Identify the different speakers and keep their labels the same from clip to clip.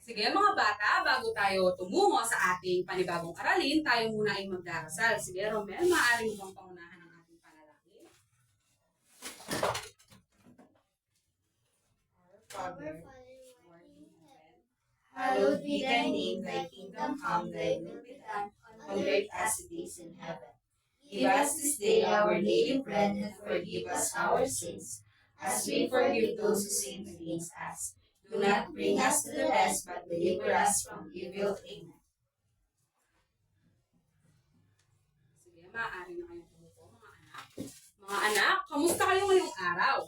Speaker 1: Sige mga bata, bago tayo tumungo sa ating panibagong aralin, tayo muna ay magdarasal. Sige Romel, maaari mo bang pangunahan ang ating panalangin? Our Father, who art in heaven,
Speaker 2: Hallowed be thy name, thy kingdom come, thy will be done, on earth as it is in heaven. Give us this day our daily bread, and forgive us our sins, as we forgive those who sin against us. Do not bring us to the test, but deliver us from evil. Amen.
Speaker 1: Sige, maaari na kayong tumuko mga anak. Mga anak, kamusta kayo ngayong araw?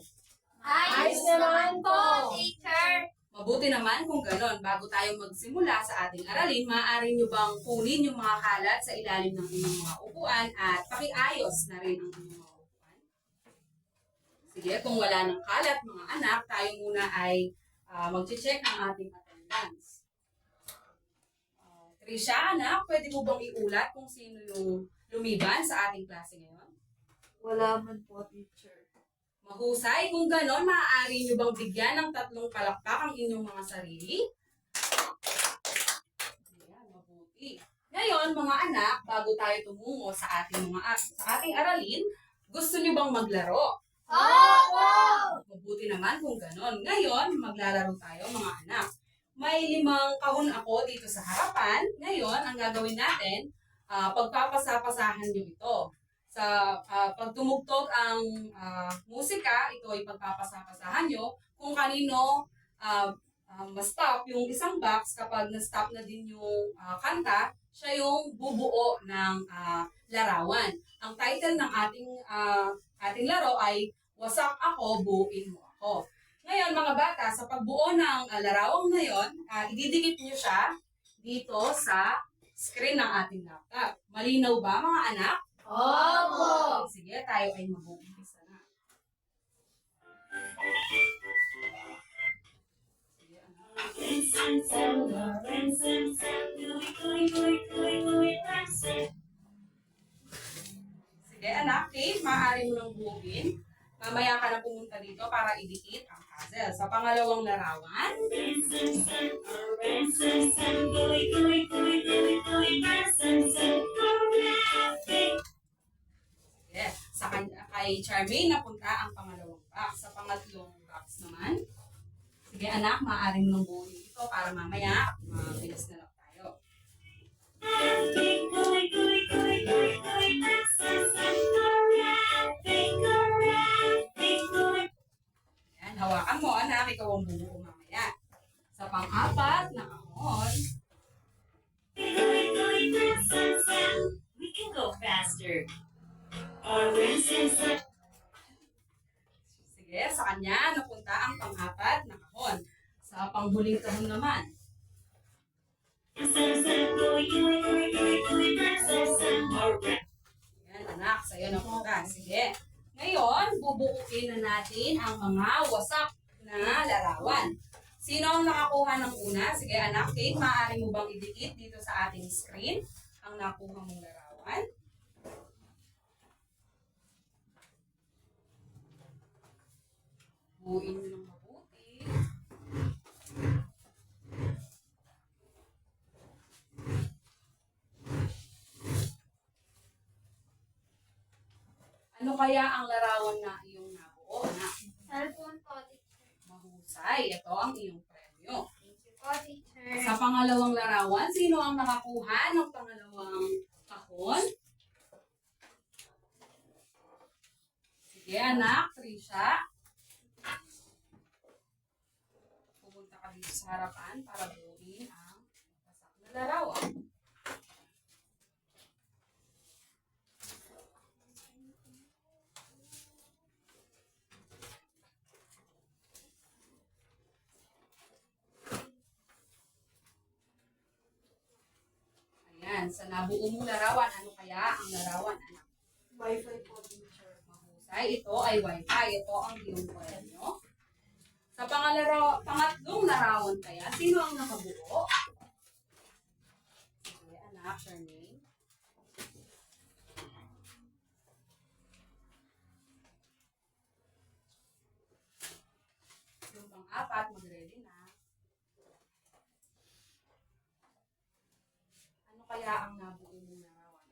Speaker 2: Ayos naman po, teacher.
Speaker 1: Mabuti naman kung gano'n. Bago tayo magsimula sa ating aralin, maaari nyo bang kunin yung mga kalat sa ilalim ng inyong mga upuan at pakiayos na rin ang inyong mga upuan? Sige, kung wala ng kalat mga anak, tayo muna ay mag-check ang ating attendance. Trisha, anak, pwede mo bang iulat kung sino yung lumiban sa ating klase ngayon?
Speaker 3: Wala man po, teacher.
Speaker 1: Mahusay, kung gano'n, maaari nyo bang bigyan ng 3 palakpak ang inyong mga sarili? Ayan, mabuti. Ngayon, mga anak, bago tayo tumungo sa ating aralin, gusto nyo bang maglaro?
Speaker 2: Opo!
Speaker 1: Mabuti naman kung gano'n. Ngayon, maglalaro tayo mga anak. May 5 kahon ako dito sa harapan. Ngayon, ang gagawin natin, pagpapasapasahan nyo ito. Sa pag tumugtog ang musika, ito ay pagpapasapasahan nyo. Kung kanino ma-stop yung isang box, kapag na-stop na din yung kanta, siya yung bubuo ng larawan. Ang title ng ating laro ay Wasak Ako, Buuin Mo Ako. Ngayon mga bata, sa pagbuo ng larawang na yon, ididikit nyo siya dito sa screen ng ating laptop. Malinaw ba mga anak?
Speaker 2: Opo!
Speaker 1: Sige, tayo ay mag-uumpisa na. Sige, Sige, anak, Kate, maaari mo nang buuin. Mamaya ka na pumunta dito para idikit ang puzzle. Sa pangalawang larawan, sige, kay Charmaine napunta ang pangalawang box. Sa pangatlong box naman, sige anak, maaari mo nang buuin ito para mamaya mabilis na lang tayo. Ayan, hawakan mo anak, ikaw ang bubuo mamaya. Sa pang-apat na kahon,
Speaker 2: We can go faster.
Speaker 1: sige, sa kanya napunta ang pang-apat na kahon. Sa panghuling kahon naman, ayan anak, sa'yo napunta. Sige. Ngayon, bubuuin na natin ang mga wasak na larawan. Sino ang nakakuha ng una? Sige anak, Kate, maaari mo bang idikit dito sa ating screen ang nakuha mong larawan? Buuin mo ng mabuti. Ano kaya ang larawan na iyong nabuo, anak?
Speaker 2: Cellphone po, teacher.
Speaker 1: Mahusay. Ito ang iyong premyo.
Speaker 2: Thank you po, teacher.
Speaker 1: Sa pangalawang larawan, sino ang nakakuha ng pangalawang kahon? Sige anak, Trisha. Pupunta ka dito sa harapan para buuin ang wasak na larawan. Ayan, sa nabuo mong larawan, ano kaya ang larawan, anak?
Speaker 3: Wi-Fi po, teacher.
Speaker 1: Mahusay, ito ay Wi-Fi. Ito ang iyong premyo. Sa pangatlong larawan kaya, sino ang nakabuo? Sige, anak, Charmaine. Yung pang-apat, mag-ready na. kaya ang nabuo mong larawan?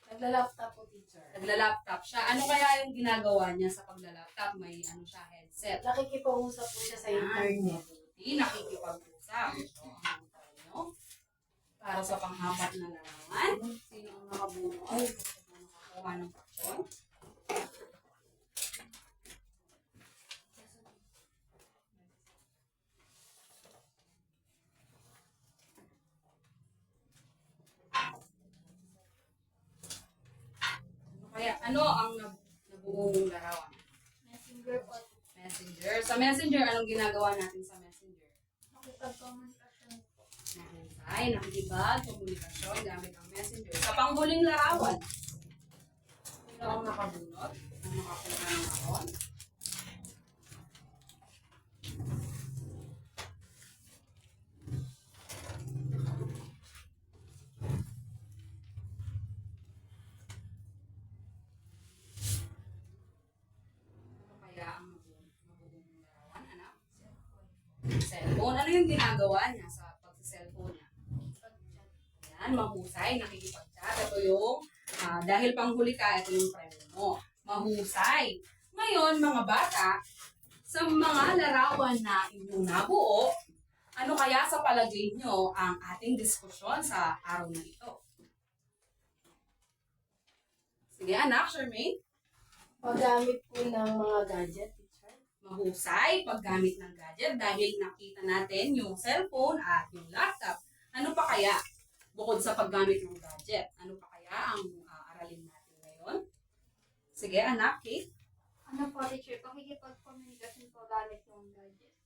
Speaker 2: Nagla-laptop po, teacher.
Speaker 1: Nagla-laptop siya. Ano kaya yung ginagawa niya sa pagla-laptop? May ano siya, headset.
Speaker 2: Nakikipag-usap po siya sa internet.
Speaker 1: Hindi nakikipag-usap. So, ang tayo, para sa panghapat na larawan, sino ang nakabuo? Sino ang nakakuha ng fraction? Kaya ano ang nabuo mong larawan?
Speaker 2: Messenger po.
Speaker 1: Messenger. Sa Messenger, anong ginagawa natin sa Messenger?
Speaker 2: Nakikipag-communication po.
Speaker 1: Mahusay, nakikibag, komunikasyon gamit ang Messenger. Sa panghuling larawan, sino ang nakabunot? Ang nakakuha ng akon? Ano kaya ang mabubuong larawan, anak? Cellphone. Ano yung ginagawa niya sa pagsa-cellphone niya? Yan, mahusay, nakikipag-chat. Ito yung, dahil panghuli ka, ito yung premyo mo. Mahusay. Ngayon, mga bata, sa mga larawan na inyong nabuo, ano kaya sa palagay nyo ang ating diskusyon sa araw na ito? Sige, anak, Charmaine.
Speaker 2: Paggamit po ng mga gadget, teacher.
Speaker 1: Mahusay, paggamit ng gadget dahil nakita natin yung cellphone at yung laptop. Ano pa kaya? Bukod sa paggamit ng gadget, ano pa kaya ang aralin natin ngayon? Sige, anak, Kate.
Speaker 4: Ano po, teacher? Pakikipag-communication po gamit yung gadget.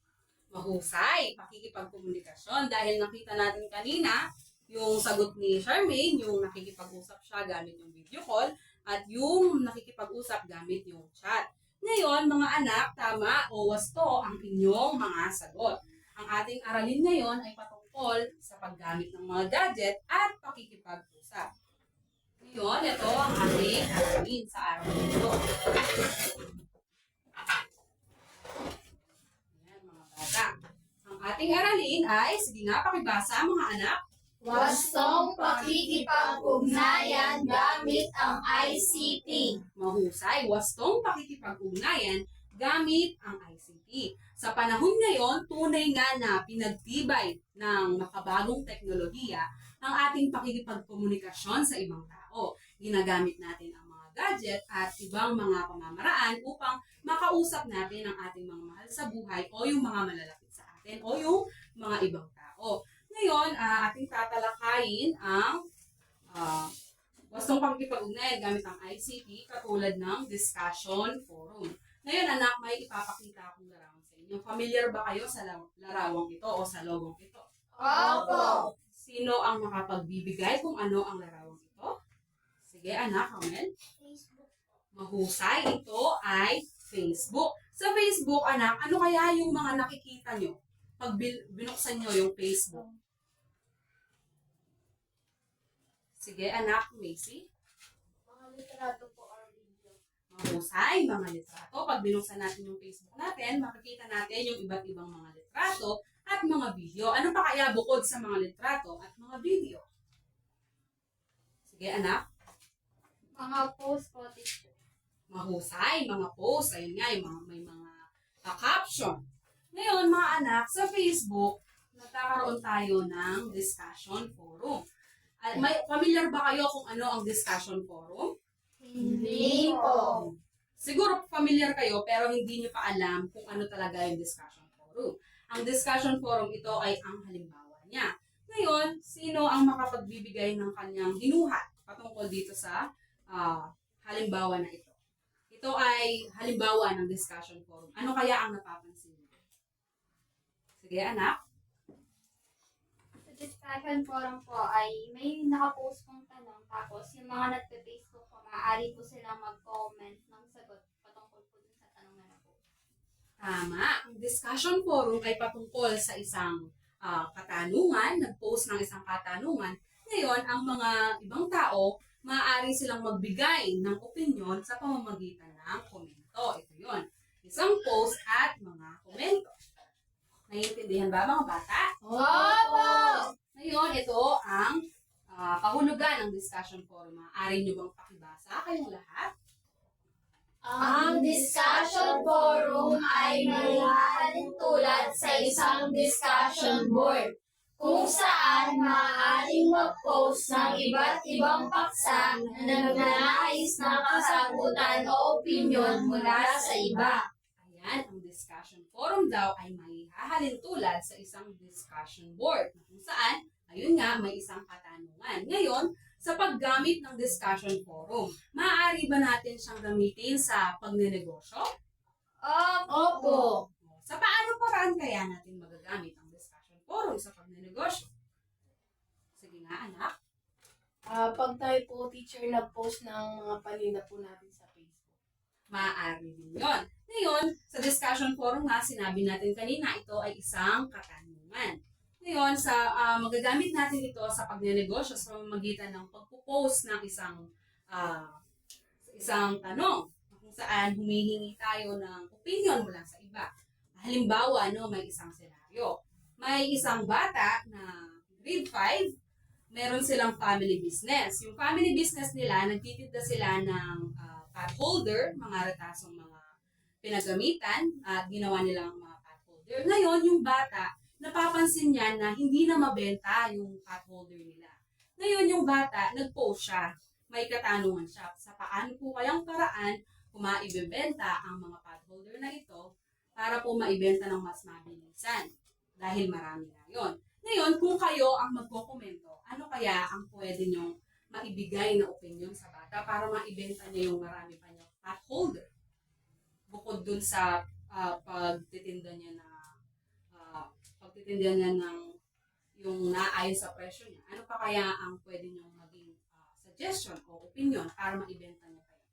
Speaker 1: Mahusay, pakikipagkomunikasyon dahil nakita natin kanina yung sagot ni Charmaine, yung nakikipag-usap siya gamit yung video call at yung nakikipag-usap gamit yung chat. Ngayon, mga anak, tama o wasto ang inyong mga sagot. Ang ating aralin ngayon ay patungkol sa paggamit ng mga gadget at pakikipag-usap. Ngayon, ito ang ating aralin sa araw nito. Ayan, mga bata. Ang ating aralin ay, sige nga, pakibasa mga anak.
Speaker 2: Wastong pakikipag-ugnayan gamit ang ICT.
Speaker 1: Mahusay, wastong pakikipag-ugnayan gamit ang ICT. Sa panahon ngayon, tunay nga na pinagtibay ng makabagong teknolohiya ang ating pakikipagkomunikasyon sa ibang tao. Ginagamit natin ang mga gadget at ibang mga pamamaraan upang makausap natin ang ating mga mahal sa buhay o yung mga malalapit sa atin o yung mga ibang tao. Ngayon, ating tatalakayin ang wastong pakikipag-ugnayan gamit ang ICT katulad ng discussion forum. Ngayon, anak, may ipapakita akong larawan sa inyo. Familiar ba kayo sa larawang ito o sa logong ito?
Speaker 2: Opo.
Speaker 1: Sino ang makapagbibigay kung ano ang larawang ito? Sige, anak, Amel.
Speaker 4: Facebook.
Speaker 1: Mahusay, ito ay Facebook. Sa Facebook, anak, ano kaya yung mga nakikita nyo pag binuksan nyo yung Facebook? Sige, anak, Macy.
Speaker 4: Mga litrato po or video.
Speaker 1: Mahusay, mga litrato. Pag binuksan natin yung Facebook natin, makikita natin yung iba't ibang mga litrato at mga video. Ano pa kaya bukod sa mga litrato at mga video? Sige, anak.
Speaker 4: Mga post po, teacher.
Speaker 1: Mahusay, mga post. Ayun nga, yung may mga caption. Ngayon, mga anak, sa Facebook, nagkakaroon tayo ng discussion forum. May familiar ba kayo kung ano ang discussion forum?
Speaker 2: Hindi po.
Speaker 1: Siguro familiar kayo pero hindi niyo pa alam kung ano talaga yung discussion forum. Ang discussion forum ito ay ang halimbawa niya. Ngayon, sino ang makapagbibigay ng kanyang hinuhat patungkol dito sa halimbawa na ito? Ito ay halimbawa ng discussion forum. Ano kaya ang napapansin niyo? Sige, anak.
Speaker 4: Sa discussion forum po ay may nakapost pong tanong. Tapos yung mga nagpe-Facebook po, maaari po silang mag-comment ng sagot patungkol po dun sa tanong na na-post.
Speaker 1: Tama. Ang discussion forum ay patungkol sa isang katanungan, nag-post ng isang katanungan. Ngayon, ang mga ibang tao, maaari silang magbigay ng opinion sa pamamagitan ng komento. Ito yon. Isang post at mga komento. Naiintindihan ba mga bata?
Speaker 2: Opo!
Speaker 1: Ngayon, ito ang kahulugan ng discussion forum. Maaari nyo bang pakibasa kayong lahat?
Speaker 2: Ang discussion forum ay maaaring tulad sa isang discussion board kung saan maaaring mag-post ng iba't ibang paksa na nagnanais ng kasagutan o opinyon mula sa iba.
Speaker 1: Ayan, ang discussion forum daw ay maihahalin tulad sa isang discussion board kung saan, ayun nga, may isang katanungan. Ngayon, sa paggamit ng discussion forum, maaari ba natin siyang gamitin sa pagnenegosyo?
Speaker 2: Opo!
Speaker 1: Sa paano paraan kaya natin magagamit ang discussion forum sa pagnenegosyo? Sige nga, anak.
Speaker 3: Pag tayo po, teacher, nag-post ng mga paninda po natin sa Facebook.
Speaker 1: Maaari din yun. Ngayon, sa discussion forum nga, sinabi natin kanina, ito ay isang katanungan. Ngayon, magagamit natin ito sa pagnenegosyo sa pamamagitan ng pagpo-post ng isang tanong kung saan humihingi tayo ng opinion mula sa iba. Halimbawa, may isang senaryo. May isang bata na grade 5, meron silang family business. Yung family business nila, nagtitinda sila ng pot holder, mga retasong mga pinagamitan, at ginawa nilang mga pot holder. Ngayon, yung bata, napapansin niya na hindi na mabenta yung pot holder nila. Ngayon, yung bata, nag-post siya. May katanungan siya. Sa paano po kayang paraan kung maibebenta ang mga pot holder na ito para po maibenta ng mas mabilisan? Dahil marami na yon. Ngayon, kung kayo ang magkokomento, ano kaya ang pwede nyong maibigay na opinion sa bata para maibenta niya yung marami pa niyang pot holder? Bukod dun sa pagtitinda niya ng yung naayon sa presyo niya, ano pa kaya ang pwede niyong maging suggestion o opinion para maibenta niya kayo?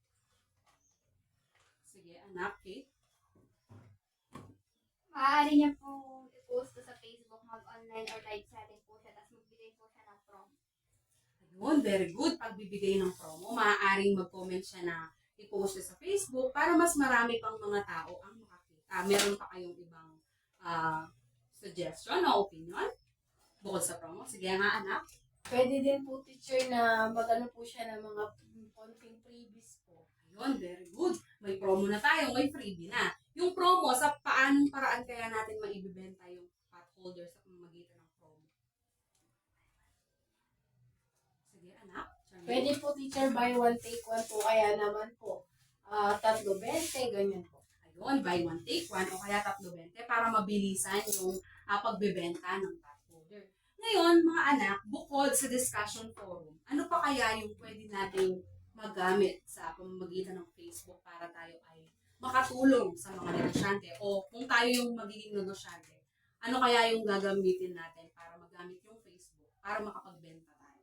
Speaker 1: Sige, anak, Kate.
Speaker 4: Maaari niya po i-post to sa Facebook, mag-online or live selling po siya, tapos magbigay po siya ng promo.
Speaker 1: Ayun, very good. Pagbibigay ng promo, maaaring mag-comment siya na i-post siya sa Facebook para mas marami pang mga tao ang makakita. Meron pa kayong ibang suggestion o opinion bukod sa promo? Sige nga, anak.
Speaker 3: Pwede din po, teacher, na mag-ano po siya ng mga konting freebies po.
Speaker 1: Ayun, very good. May promo na tayo, may freebie na. Yung promo, sa paanong paraan kaya natin maibibenta yung pot holder sa pamamagitan ng promo? Sige, anak. Charmaine.
Speaker 3: Pwede po, teacher, buy one, take one po. Kaya naman po, 3.20, ganyan po.
Speaker 1: Ayun, buy one, take one, o kaya 3.20 para mabilisan yung pagbebenta ng pot holder. Ngayon, mga anak, bukod sa discussion forum, ano pa kaya yung pwede nating magamit sa pamamagitan ng Facebook para tayo ay makatulong sa mga negosyante? O kung tayo yung magiging negosyante, ano kaya yung gagamitin natin para magamit yung Facebook para makapagbenta tayo?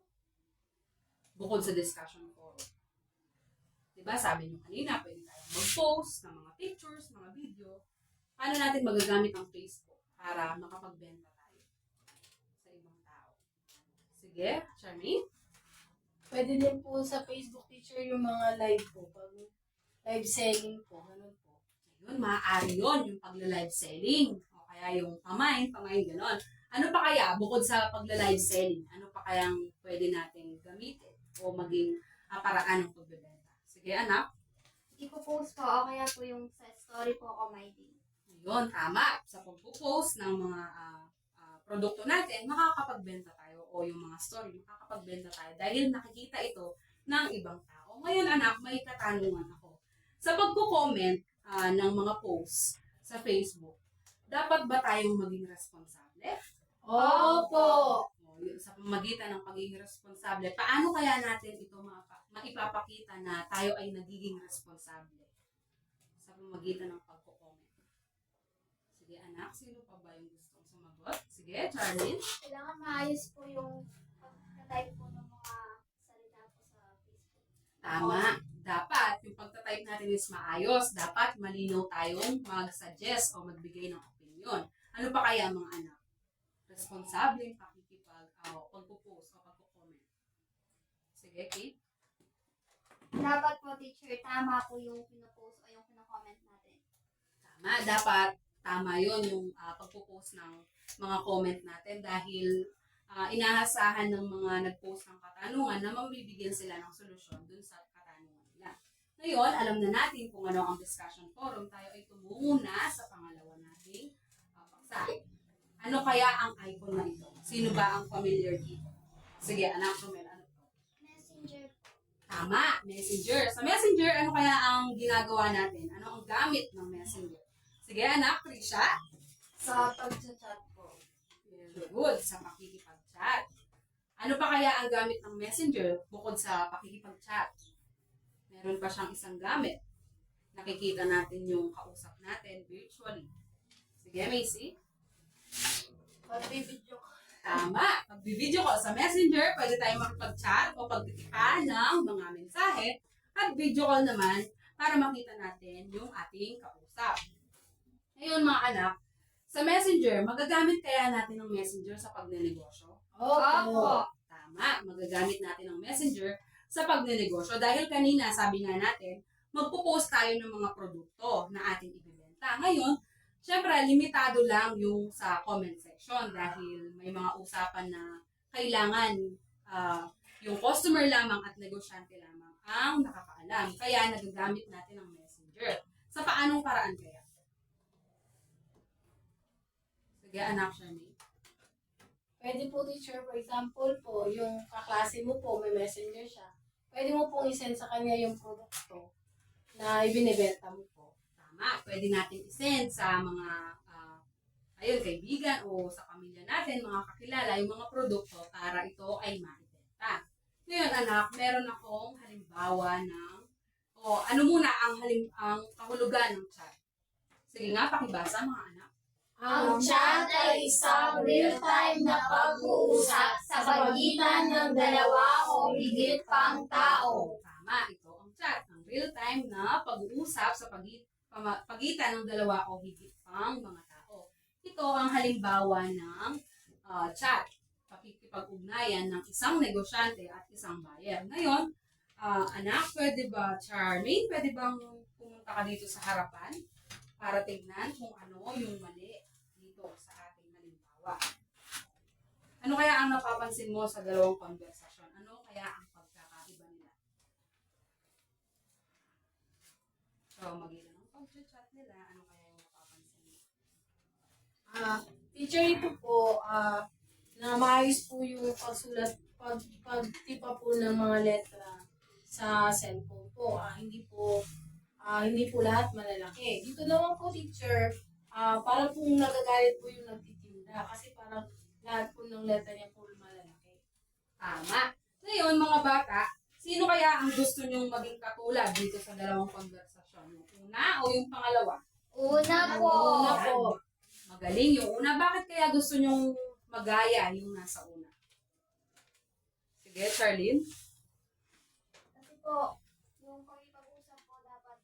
Speaker 1: Bukod sa discussion forum. Diba, sabi nyo kanina, pwede tayong mag-post ng mga pictures, mga video. Paano natin magagamit ang Facebook para makapagbenta tayo sa ibang tao? Sige, Charmaine?
Speaker 3: Pwede din po sa Facebook, teacher, yung mga live po. Pag live selling po, ganun po.
Speaker 1: Ayun, maaari yun, yung pagla-live selling. O kaya yung pamain, gano'n. Ano pa kaya, bukod sa pagla-live selling, ano pa kayang pwede nating gamitin o maging paraan ng pagbebenta? Sige, anak.
Speaker 4: Ipo-post po o kaya po yung sa story po o my day.
Speaker 1: Ayun, tama. Sa pagpo-post ng mga produkto natin, makakapagbenta tayo o yung mga story, makakapagbenta tayo dahil nakikita ito ng ibang tao. Ngayon, anak, may katanungan ako. Sa pagko-comment ng mga posts sa Facebook, dapat ba tayong maging responsable?
Speaker 3: Opo!
Speaker 1: Sa pamamagitan ng pagiging responsable, paano kaya natin ito maipapakita na tayo ay nagiging responsable sa pamamagitan ng pagko-comment? Sige, anak, sino pa ba yung gustong sumagot? Sige, Charlene.
Speaker 4: Kailangan maayos po yung pag-type po ng mga salita po sa Facebook.
Speaker 1: Tama. Dapat, yung pagtatype natin is maayos. Dapat malinaw tayong mag-suggest o magbigay ng opinion. Ano pa kaya mga anak? Responsableng pagpo-post o pagko-comment. Sige, Kate.
Speaker 4: Dapat po, teacher, tama po yung pinopost o yung pino-comment natin.
Speaker 1: Tama. Dapat tama yon yung pagpo-post ng mga comment natin dahil inaasahan ng mga nag-post ng katanungan na mabibigyan sila ng solusyon dun sa katanungan nila. Ngayon, alam na natin kung ano ang discussion forum. Tayo ay tumungo na sa pangalawa nating paksa. Ano kaya ang icon na ito? Sino ba ang familiar dito? Sige, anak, Romel, ano to?
Speaker 4: Messenger.
Speaker 1: Tama, Messenger. Sa Messenger, ano kaya ang ginagawa natin? Ano ang gamit ng Messenger? Sige, anak, Trisha.
Speaker 3: Sa pag-chat po.
Speaker 1: Very good, sa pakikipag-chat. Ano pa kaya ang gamit ng Messenger bukod sa pakikipag-chat? Meron pa siyang isang gamit. Nakikita natin yung kausap natin virtually. Sige, Macy.
Speaker 3: Pag-video ko.
Speaker 1: Tama. Pag-video ko sa Messenger, pwede tayong makipag-chat o pagtitipan ng mga mensahe. At video call naman para makita natin yung ating kausap. Ngayon mga anak, sa Messenger, magagamit kaya natin ng Messenger sa pagnenegosyo?
Speaker 3: Opo.
Speaker 1: Tama. Magagamit natin ng Messenger sa pagnenegosyo. Dahil kanina, sabi nga natin, magpo-post tayo ng mga produkto na ating ibibenta. Ngayon, syempre, limitado lang yung sa comment section dahil may mga usapan na kailangan yung customer lamang at negosyante lamang ang nakakaalam. Kaya nagagamit natin ang Messenger. Sa paanong paraan kaya? Sige, anak, Charmaine.
Speaker 3: Pwede po, teacher, for example po, yung kaklase mo po, may messenger siya. Pwede mo pong isend sa kanya yung produkto na ibinibenta mo po.
Speaker 1: Tama. Pwede natin isend sa mga kaibigan o sa pamilya natin, mga kakilala, yung mga produkto para ito ay maibenta. Ngayon, anak, meron akong halimbawa ng ano muna ang kahulugan ng chat. Sige nga, pakibasa mga anak.
Speaker 2: Ang chat ay isang real-time na pag-uusap sa pagitan ng dalawa o higit pang tao.
Speaker 1: Tama, ito ang chat. Ang real-time na pag-uusap sa pagitan ng dalawa o higit pang mga tao. Ito ang halimbawa ng chat. Pakikipag-ugnayan ng isang negosyante at isang buyer. Ngayon, anak, pwede ba, Charmaine, pwede bang pumunta ka dito sa harapan para tignan kung ano yung mali dito sa ating halimbawa? Ano kaya ang napapansin mo sa dalawang konversasyon? Ano kaya ang pagkakaiba nila? So, magilan ng pag-chat nila, ano kaya yung napapansin mo?
Speaker 3: Teacher, ito po, na maayos po yung pagsulat, pagtipa po ng mga letra sa cellphone po. Hindi po lahat malalaki. Dito naman po, teacher, parang pong nagagalit po yung nagtitinda kasi parang lahat po ng letra niya po malalaki.
Speaker 1: Tama. Ngayon, mga bata, sino kaya ang gusto nyong maging katulad dito sa dalawang konversasyon? Yung una o yung pangalawa?
Speaker 2: Una po.
Speaker 3: Una po.
Speaker 1: Magaling yung una. Bakit kaya gusto nyong magaya yung nasa una? Sige, Charlene.
Speaker 4: Kasi po, yung pag-ipag-usap po dapat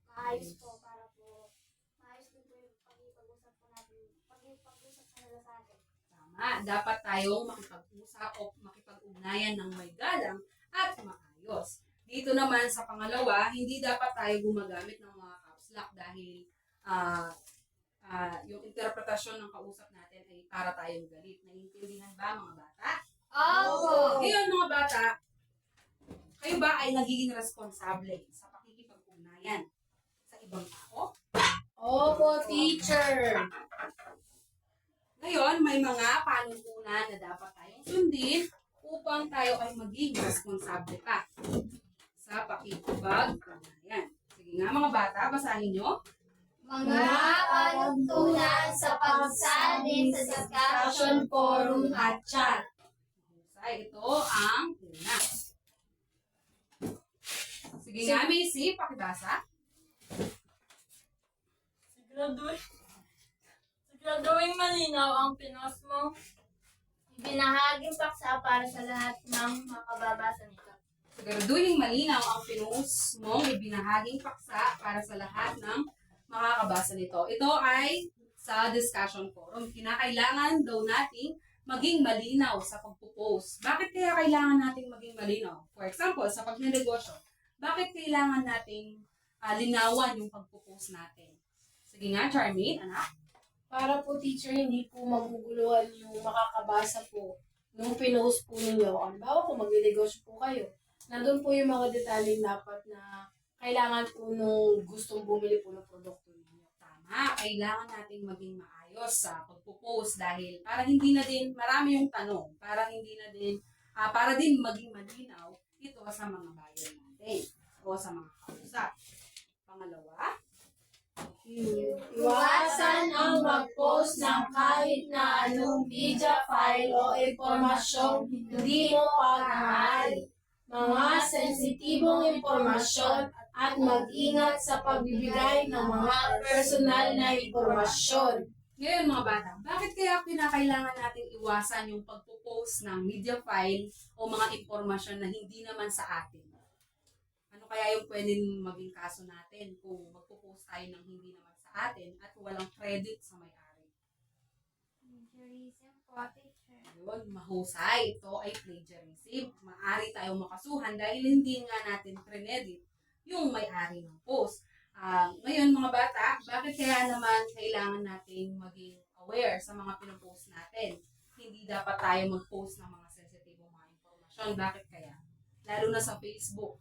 Speaker 4: maayos po para po maayos din po yung pag-ipag-usap po natin. Pag-ipag-usap sa nila sa atin.
Speaker 1: Tama. Dapat tayong makipag-usap o makipag-ugnayan ng may galang at maayos. Dito naman sa pangalawa, hindi dapat tayo gumagamit ng mga caps lock dahil yung interpretasyon ng kausap natin ay para tayong galit. Naiintindihan ba mga bata?
Speaker 2: Opo.
Speaker 1: Ngayon mga bata, kayo ba ay nagiging responsable sa pakikipag-ugnayan sa ibang tao?
Speaker 3: Opo, teacher.
Speaker 1: Ngayon, may mga panuntunan na dapat tayong sundin upang tayo ay maging responsable pa sa pakikipag-ugnayan. Sige nga mga bata, basahin nyo.
Speaker 2: Mga panuntunan sa pagsalin sa discussion forum at chat.
Speaker 1: Ito ang una. Sige nga, Macy, pakibasa.
Speaker 3: Siguraduhin malinaw ang pinost mo.
Speaker 2: Ibinahaging paksa para sa lahat ng makababasa nito.
Speaker 1: Siguraduhin malinaw ang pinost mong ibinahaging paksa para sa lahat ng makakabasa nito. Ito ay sa discussion forum. Kinakailangan daw nating maging malinaw sa pagpo-post. Bakit kaya kailangan nating maging malinaw? For example, sa pagnenegosyo, bakit kailangan nating linawan yung pagpo-post natin? Sige nga, Charmaine, anak.
Speaker 3: para po teacher hindi po maguguluhan yung makakabasa po nung pinost po ninyo. Halimbawa po magninegosyo po kayo. Nandun po yung mga detaling dapat na kailangan po nung gustong bumili po ng produkto ninyo.
Speaker 1: Tama, kailangan nating maging maayos sa pagpo-post dahil para hindi na din marami yung tanong, para hindi na din para din maging malinaw ito sa mga buyer natin o sa mga kausap. Pangalawa,
Speaker 3: Iwasan ang mag-post ng kahit na anong media file o impormasyong hindi mo pag-aari. Mga sensitibong impormasyon at mag-ingat sa pagbibigay ng mga personal na impormasyon.
Speaker 1: ngayon mga bata, bakit kaya kinakailangan natin iwasan yung pagpo-post ng media file o mga impormasyon na hindi naman sa atin? Ano kaya yung pwedeng maging kaso natin kung magpo-post tayo ng hindi naman sa atin at walang credit sa may-ari?
Speaker 4: Plagiarism po, teacher.
Speaker 1: Yun, mahusay. Ito ay plagiarism. Maaari tayong makasuhan dahil hindi nga natin credit yung may-ari ng post. Ngayon mga bata, bakit kaya naman kailangan nating maging aware sa mga pinopost natin? Hindi dapat tayo mag-post ng mga sensitibong mga impormasyon. Bakit kaya? Lalo na sa Facebook.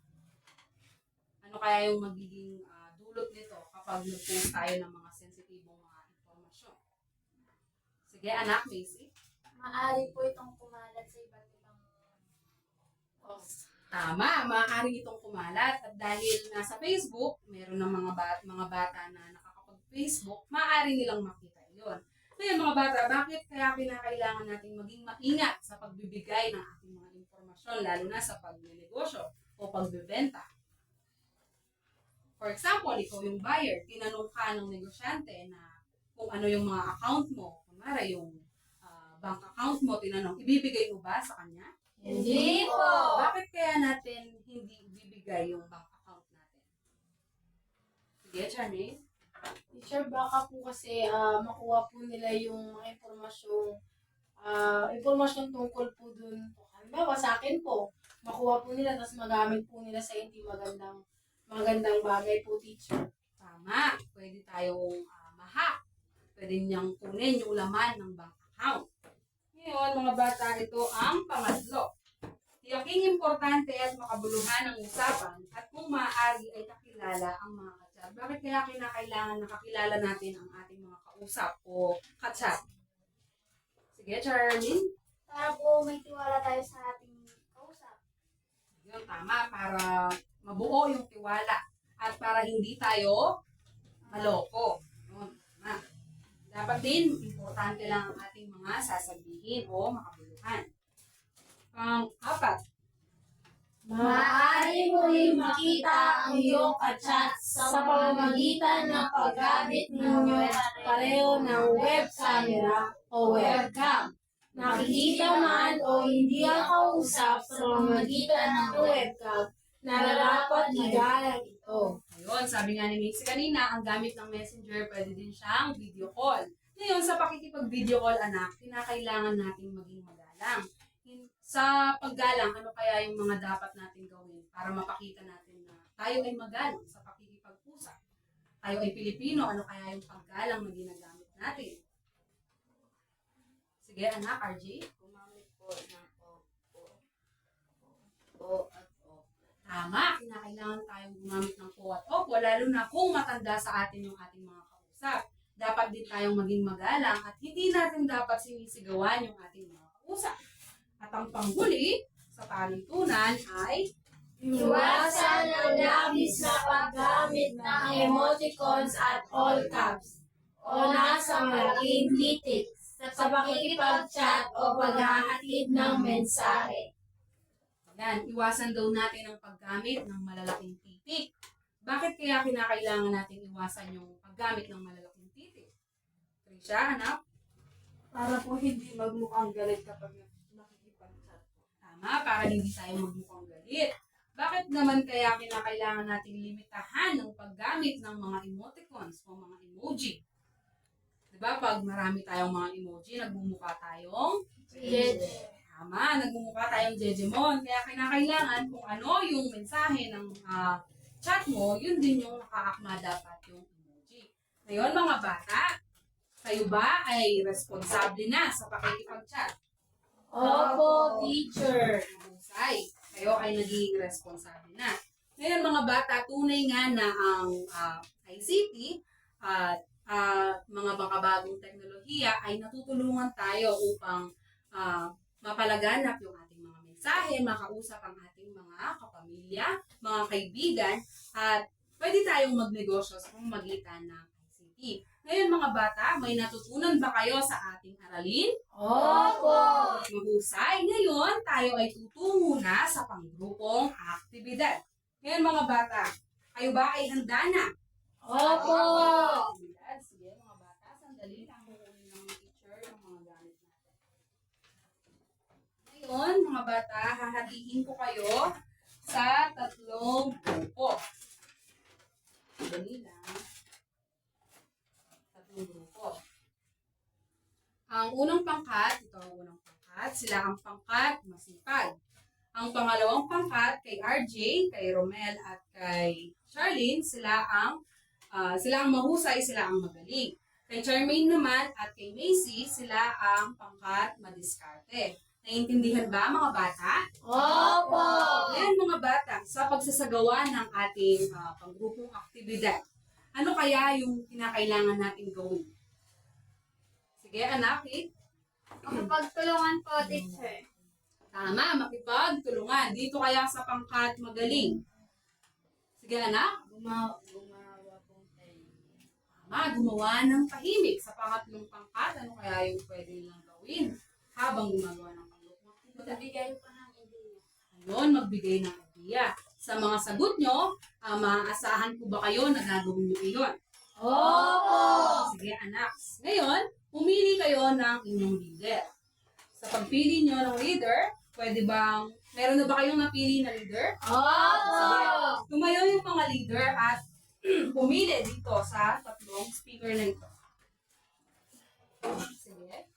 Speaker 1: Ano kaya yung magiging dulot nito kapag nag-post tayo ng mga sensitibong mga impormasyon? Sige anak, Macy.
Speaker 4: Maaari po itong kumalat sa iba't ibang post.
Speaker 1: Tama, maaaring itong kumalat at dahil nasa Facebook, meron ng mga bata na nakakapag-Facebook, maaari nilang makita iyon. Kaya mga bata, bakit kaya kinakailangan nating maging maingat sa pagbibigay ng ating mga impormasyon, lalo na sa pagnenegosyo o pagbebenta? For example, ikaw yung buyer, tinanong ka ng negosyante na kung ano yung mga account mo, kunwari yung bank account mo, tinanong, ibibigay mo ba sa kanya?
Speaker 3: Hindi po!
Speaker 1: Bakit kaya natin hindi ibibigay yung bank account natin? Sige, Charmaine.
Speaker 3: Teacher, baka po kasi makuha po nila yung mga impormasyon tungkol po dun. Halimbawa, sa akin po, makuha po nila, tapos magamit po nila sa hindi magandang bagay po, teacher.
Speaker 1: Tama. Pwede tayong ma-hack. Pwede niyang kunin yung laman ng bank account. Ngayon, mga bata, ito ang pangatlo. Tiyaking importante at makabuluhan ang usapan at kung maaari ay kakilala ang mga kachat. Bakit kaya kinakailangan nakakilala natin ang ating mga kausap o kachat? Sige, Charlene.
Speaker 4: Para po may tiwala tayo sa ating kausap.
Speaker 1: Yun, tama. Para mabuo yung tiwala at para hindi tayo maloko. Yun, tama. Dapat din, importante lang ang ating mga sasabihin o makabuluhan. Pang-apat,
Speaker 3: Maaari mo rin makita ang iyong kachat sa pamamagitan ng paggamit ninyo pareho ng web camera o webcam. Nakikita man o hindi ang kausap sa pamamagitan ng webcam, nararapat igalang ito.
Speaker 1: ayun, sabi nga ni Mixie kanina, ang gamit ng messenger, pwede din siyang video call. Ngayon, sa pakikipag-video call, anak, kinakailangan nating maging magalang. Sa paggalang, ano kaya yung mga dapat natin gawin para mapakita natin na tayo ay magalang sa pakikipag-usap? Tayo ay Pilipino, ano kaya yung paggalang na ginagamit natin? Sige, anak, RJ.
Speaker 2: Gumamit po ng opo. O at opo.
Speaker 1: Tama, kinakailangan tayong gumamit ng po at opo, lalo na kung matanda sa atin yung ating mga kausap. Dapat din tayong maging magalang at hindi natin dapat sinisigawan yung ating mga kausap. At ang panghuli sa talitunan ay
Speaker 3: Iwasan ang labis na paggamit ng emoticons at all caps o nasa malaking titik sa pakikipag-chat o paghahatid ng mensahe.
Speaker 1: Yan, iwasan daw natin ang paggamit ng malalaking titik. Bakit kaya kinakailangan natin iwasan yung paggamit ng malalaking titik? Trisha, anak?
Speaker 2: Para po hindi magmukhang galit kapag nakikipag-chat.
Speaker 1: Tama, para hindi tayo magmukhang galit. Bakit naman kaya kinakailangan nating limitahan ng paggamit ng mga emoticons o mga emoji? Diba, pag marami tayong mga emoji, nagmumukha tayong tama, nagmumukha tayong Jejemon. Kaya kinakailangan kung ano yung mensahe ng chat mo, yun din yung nakaakma dapat yung emoji. Ngayon mga bata, Kayo ba ay responsable na sa pakikipag-chat?
Speaker 3: Opo, teacher.
Speaker 1: Mahusay. Kayo ay naging responsable na. Ngayon mga bata, tunay nga na ang ICT at mga makabagong teknolohiya ay natutulungan tayo upang mapalaganap yung ating mga mensahe, makausap ang ating mga kapamilya, mga kaibigan, at pwede tayong magnegosyo sa pamamagitan ng ICT. Ngayon mga bata, may natutunan ba kayo sa ating aralin?
Speaker 3: Opo.
Speaker 1: Mahusay. Ngayon, tayo ay tutungo na sa panggrupong aktibidad. Ngayon mga bata, kayo ba ay handa na?
Speaker 3: Opo.
Speaker 1: Aktibidad. Sige mga bata, sandali lang kukunin ng teacher yung mga gamit natin. Ngayon mga bata, hahatiin ko kayo sa 3 grupo. Sandali lang. 3 grupo. Ang unang pangkat, ito ang unang pangkat, sila ang pangkat masipag. Ang pangalawang pangkat kay RJ, kay Romel at kay Charlene, sila ang mahusay, sila ang magaling. Kay Charmaine naman at kay Macy, sila ang pangkat madiskarte. Naiintindihan ba mga bata?
Speaker 3: Opo.
Speaker 1: Ngayon mga bata, sa pagsasagawa ng ating panggrupong aktibidad, ano kaya yung kinakailangan natin gawin? Sige anak,
Speaker 4: Makapagtulungan po, teacher.
Speaker 1: tama, makipagtulungan. Dito kaya sa pangkat magaling. Sige anak, tama, gumawa ng tahimik. Sa pangatlong pangkat, ano kaya yung pwede nilang gawin habang gumagawa ng panggrupong aktibidad? Ayun, magbigay ng idea. Sa mga sagot nyo, maaasahan ko ba kayo na gagawin nyo iyon?
Speaker 3: Opo.
Speaker 1: Sige anak. Ngayon, pumili kayo ng inyong leader. Sa pagpili nyo ng leader, meron na ba kayong napili na leader?
Speaker 3: Opo.
Speaker 1: Tumayo yung mga leader at pumili dito sa 3 speaker na ito. Sige.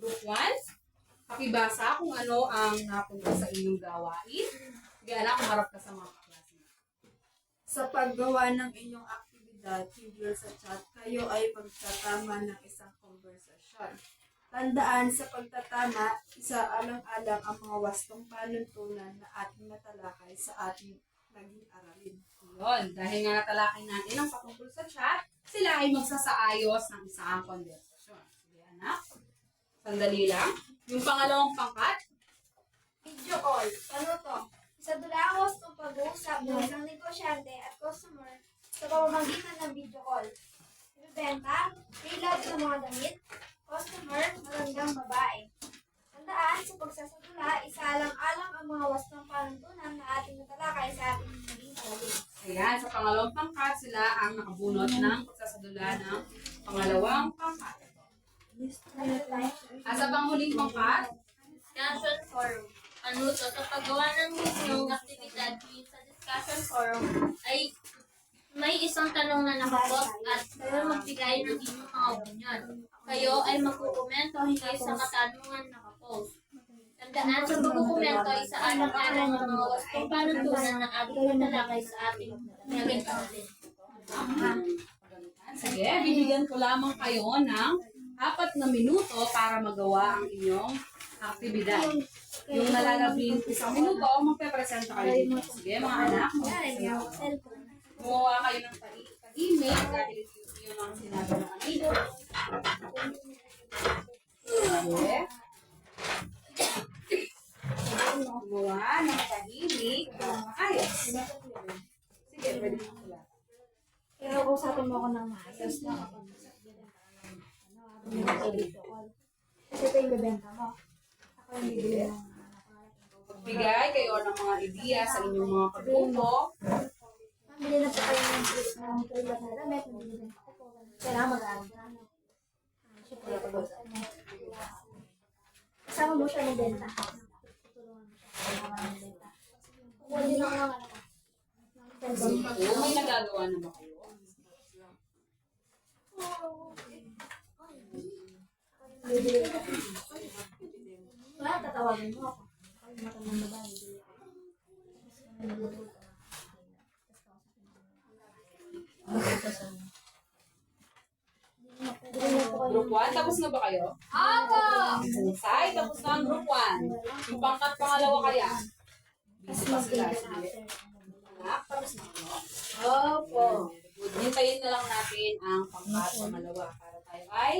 Speaker 1: Group 1, pakibasa kung ano ang napunta sa inyong gawain. Sige anak, umarap ka sa mga kaklase.
Speaker 2: Sa paggawa ng inyong aktibidad hinggil sa chat, kayo ay pagtatama ng isang konversasyon. Tandaan sa pagtatama, isaalang-alang ang mga wastong panuntunan na ating natalakay sa ating naging aralin.
Speaker 1: Yun, dahil nga natalakay natin ang patungkol sa chat, sila ay magsasaayos ng isang konversasyon. Sige anak, sandali lang. Yung pangalawang pangkat,
Speaker 5: Video call. Ano to? Sa dulangos ng pag-uusap ng isang negosyante at customer sa pamamagitan ng video call. Ibibenta, pre-love ng mga damit, customer, magandang babae. Tandaan, sa pagsasadula, isaalang-alang ang mga wastong panuntunan na ating natalakay sa ating naging aralin.
Speaker 1: ayan, sa pangalawang pangkat, sila ang nakabunot ng pagsasadula ng pangalawang pangkat. At sa panghuling pangkat,
Speaker 6: Discussion forum. Ano to? Sa paggawa ng inyong aktibidad sa discussion forum ay may isang tanong na nakapost at kayo magbigay ng inyong mga opinion. Kayo ay magkukomento hinggil sa katanungan na nakapost. Tandaan sa pagkukomento ay sa alang-alang ng mga wastong panuntunan na ating natalakay sa ating naging aralin.
Speaker 1: sige, bibigyan ko lamang kayo ng 4 na minuto para magawa ang inyong aktibidad. Yung nalalabing 1 minuto, magpe-presenta kayo dito. Sige, mga anak, gumawa kayo ng tahimik dahil yun ang sinabi ng amigo. Sige. Gumawa ng tahimik. Ayos. Sige, pwede mo sila.
Speaker 5: Pero usapin mo ako ng maayos na kapag kasi ito yung bebenta mo. Ako yung bibili ng
Speaker 1: Magbigay kayo ng mga ideya sa inyong mga kagrupo.
Speaker 5: Mabili na po kayo ng tulad na damit, mabibenta ko po. Kailangan mag-aaral ka. Siyempre, kasama mo siya ng benta. Tutulungan mo siya ng benta. Kukuha din ako ng ano ko.
Speaker 1: May nagagawa na ba kayo?
Speaker 5: Bibili ka. Wala, tatawagin mo ako. Ako yung matandang babae, bibili ako. Bibili na po
Speaker 1: Group 1, tapos na ba kayo?
Speaker 4: Opo!
Speaker 1: Mahusay, tapos na ang group 1. Yung pangkat pangalawa kaya? Busy pa sila. Sige. Anak, tapos na kayo.
Speaker 3: Opo.
Speaker 1: Good. Hintayin na lang natin ang pangkat pangalawa para tayo ay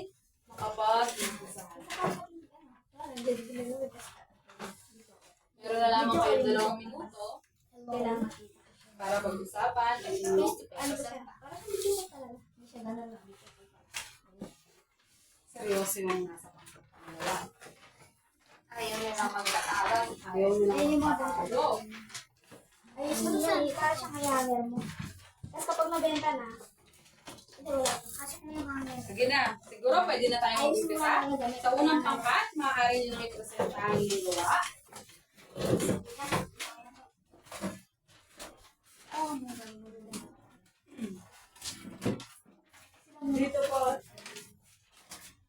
Speaker 1: makapag-umpisahan. Meron na lamang kayo 2 minuto
Speaker 5: Kailangan.
Speaker 1: para pag-usapan ang inyong
Speaker 5: Ano ba siya? Parang hindi mo talaga. Hindi siya ganun lang.
Speaker 1: seryoso yung nasa pangkat pangalawa.
Speaker 2: Ayaw nila mag-aaral.
Speaker 1: Ayaw nila
Speaker 5: Ayun yung mga
Speaker 1: makapalo.
Speaker 5: Ayos mo siya. Para siyang hanger mo. Tapos kapag mabenta na, hindi wala. Kasi na yung hanger.
Speaker 1: Sige na. Siguro pwede na tayong
Speaker 5: Ayos mo
Speaker 1: umpisa.
Speaker 5: mga gamit.
Speaker 1: Sa unang pangkat, maaari nyo na i-present ang inyong gawa.
Speaker 3: Dito po.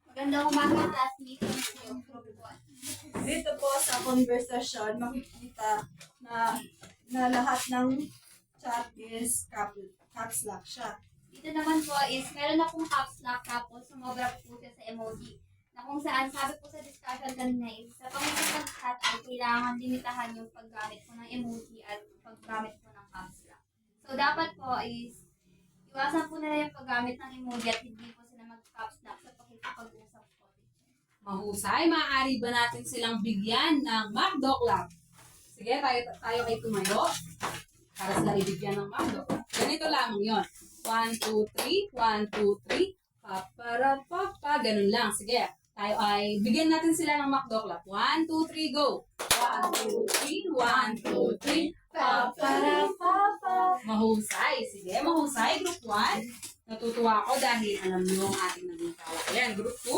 Speaker 4: Magandang umaga, classmates ng group 1.
Speaker 7: Dito po sa conversation, makikita na lahat ng chat is caps lock siya.
Speaker 4: Dito naman po is, meron akong caps lock tapos sumobra po siya sa emoji. Na kung saan, sabi po sa discussion kanina is, sa pag-chat ay kailangan limitahan yung paggamit po ng emoji at paggamit po ng caps lock. So, dapat po is, iwasan po nila yung paggamit ng emoji at hindi po sila mag-caps lock sa pakikipag-usap po.
Speaker 1: Mahusay, maaari ba natin silang bigyan ng MacDo Club? Sige, tayo ay tumayo para sila ibigyan ng MacDo Club. Ganito lamang yon. 1, 2, 3, 1, 2, 3, paparapapa, ganun lang. Sige, tayo ay bigyan natin sila ng MacDo Club. 1, 2, 3, go! 1, 2, 3, 1, 2, 3, paparapapa. Mahusay. Sige, mahusay. Group 1. Natutuwa ako dahil alam niyo ang ating naging tawa. Ayan, group 2.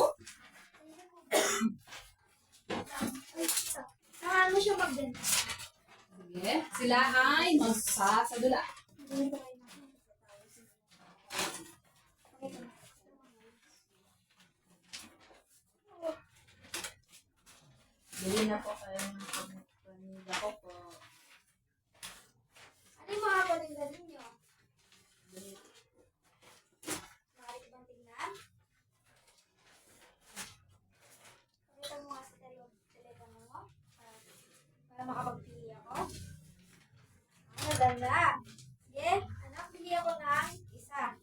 Speaker 5: Saan mo siya magbenta?
Speaker 1: Sige. Sila ay magsasadula.
Speaker 7: Bili na po kayo ng paninda ko po.
Speaker 5: Ano yung mga paninda ninyo? Maaari ko bang tingnan? Pakita mo nga sa telepono mo para makapagpili ako. Ang maganda. Sige, anak, bili ako ng isa.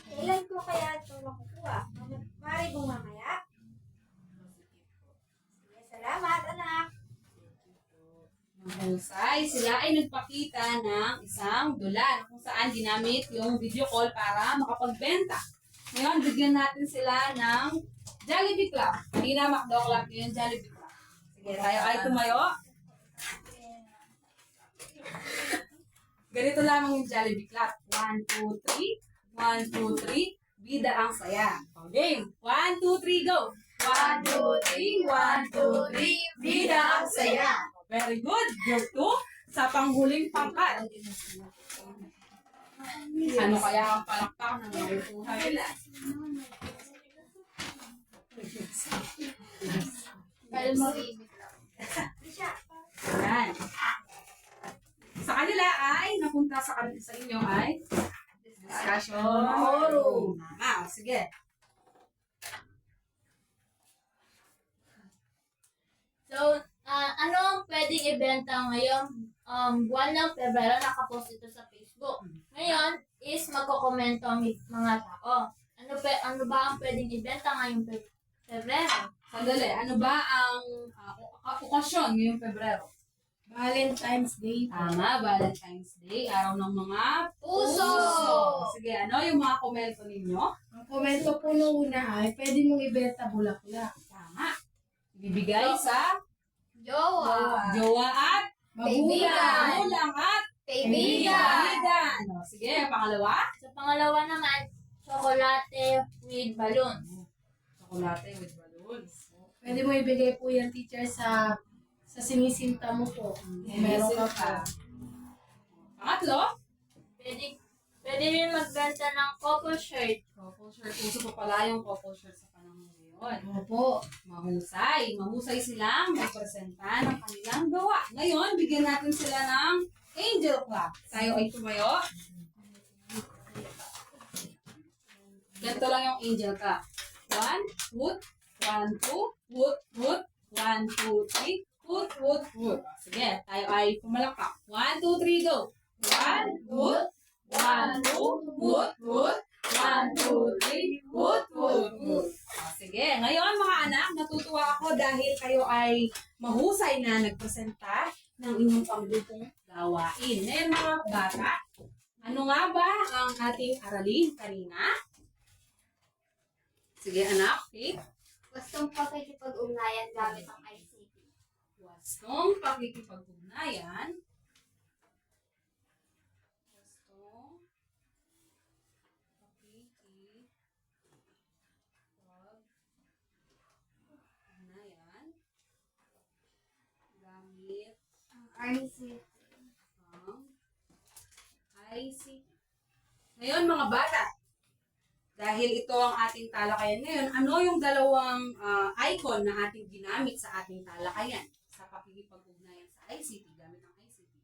Speaker 5: Kailan ko kaya ito makukuha? Maaari kong mamaya? Sige, salamat, anak.
Speaker 1: Mahusay. Sila ay nagpakita ng isang dula kung saan ginamit yung video call para makapagbenta. Ngayon, bigyan natin sila ng Jollibee Club. Hindi na MacDo Club, yung Jollibee Club. Sige, tayo ay tumayo. Ganito lamang yung Jollibee Club. 1, 2, 3. 1, 2, 3. Bida ang saya. O, game. 1, 2, 3, go! 1, 2, 3. 1, 2, 3. Bida ang saya. Very good. Group 2. Sa panghuling pangkat. Ano kaya ang palakpak ng mga buhay nila? Yan. Sa kanila ay, napunta sa inyo ay discussion forum. Tama. Sige.
Speaker 6: So, ano ang pwedeng ibenta ngayong buwan ng Pebrero? Nakapost ito sa Facebook. Ngayon is magkokomento ang mga tao. Ano ba ang pwedeng ibenta ngayong Pebrero?
Speaker 1: Sandali. Ano ba ang okasyon ngayong Pebrero?
Speaker 3: Valentine's Day po.
Speaker 1: Tama. Valentine's Day. Araw ng mga
Speaker 4: Puso!
Speaker 1: Sige. Ano yung mga komento ninyo?
Speaker 3: Ang komento po nung una ay pwede mong ibenta bulaklak.
Speaker 1: Tama. Ibibigay sa
Speaker 4: Jowa!
Speaker 1: jowa at
Speaker 3: Magulang.
Speaker 1: magulang at
Speaker 4: Kaibigan!
Speaker 1: kaibigan. O, sige, pangalawa.
Speaker 6: Sa pangalawa naman, chocolate with balloons.
Speaker 1: Chocolate with balloons.
Speaker 3: Pwede mo ibigay po yan, teacher, sa sinisinta mo po. Meron ka pa.
Speaker 1: Pangatlo.
Speaker 6: Pwede rin magbenta ng couple shirt.
Speaker 1: Couple shirt. Uso pa pala yung couple shirt sa panahon ngayon.
Speaker 3: Opo.
Speaker 1: Mahusay. Mahusay silang magpresenta ng kanilang gawa. Ngayon, bigyan natin sila ng Angel Clap. Tayo ay tumayo. Ganito lang yung angel ka. 1, woot, 1, 2, woot, woot, 1, 2, 3, woot, woot, woot. Sige, tayo ay pumalakpak. 1, 2, 3, go! 1, woot, 1, 2, woot, woot, 1, 2, 3, woot, woot, woot. Sige, ngayon mga anak, natutuwa ako dahil kayo ay mahusay na nagpresenta ng inyong panggrupong gawain. Ngayon mga bata, ano nga ba ang ating aralin kanina? Sige anak, okay?
Speaker 4: Gustong pakikipag-ugnayan gamit ang ICT.
Speaker 1: Wastong pakikipag-ugnayan. Wastong pakikipag-ugnayan gamit
Speaker 4: Ang ICT.
Speaker 1: ang ICT. Ngayon mga bata, dahil ito ang ating talakayan ngayon, ano yung dalawang icon na ating ginamit sa ating talakayan sa pakikipag-ugnayan sa ICT, gamit ang ICT?